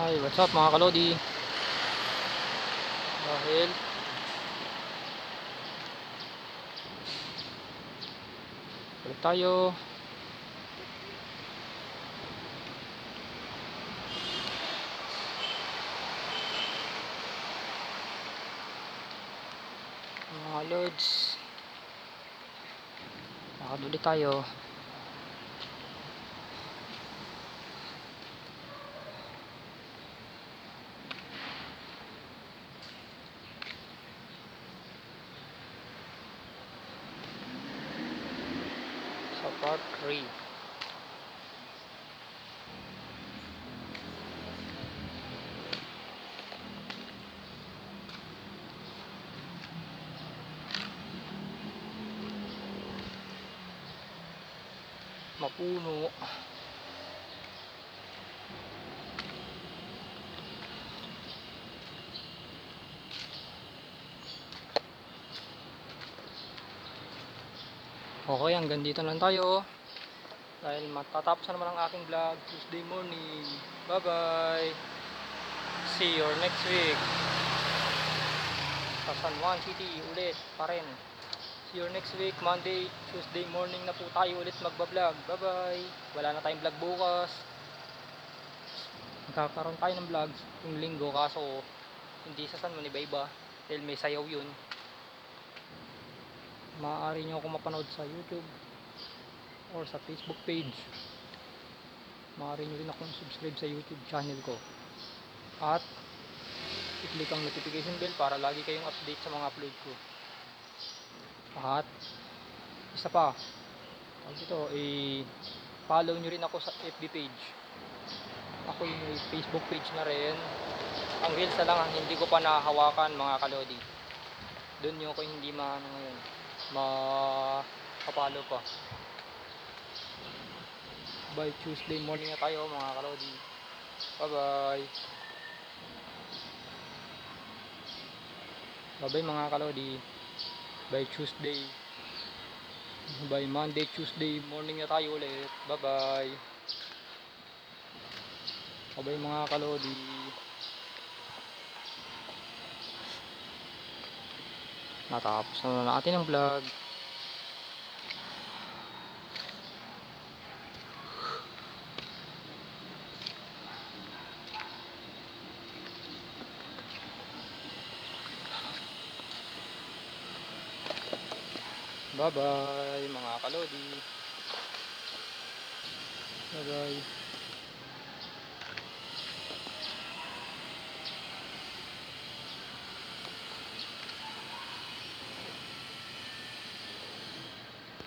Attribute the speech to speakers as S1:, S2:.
S1: Hi, what's up mga kalodi? Dahil balik tayo. Mga lods, nakaduli tayo sa part 3. Mapuno. Okay, hanggang dito lang tayo dahil matatapos na naman ang aking vlog. Tuesday morning. Bye bye, see you next week sa San Juan City ulit pa rin. See you next week, Monday, Tuesday morning na po tayo ulit magbablog. Bye bye. Wala na tayong vlog bukas. Magkakaroon tayo ng vlogs yung linggo, kaso hindi sa San Juan, iba-iba dahil may sayaw yun. Maaari nyo ako mapanood sa YouTube or sa Facebook page. Maaari nyo rin akong subscribe sa YouTube channel ko at i-click ang notification bell para lagi kayong update sa mga upload ko. At isa pa, dito i-follow nyo rin ako sa FB page. Ako yung may Facebook page na rin. Ang reels na lang hindi ko pa nahahawakan mga kalodi. Doon nyo ako hindi ngayon makapalo pa. By Tuesday morning na tayo mga kalodi. Bye bye. Bye bye mga kalodi. By Tuesday, by Monday, Tuesday morning na tayo ulit. Bye bye. Bye bye mga kalodi. Natapos na natin ang vlog. Bye bye mga kalodi. Bye bye.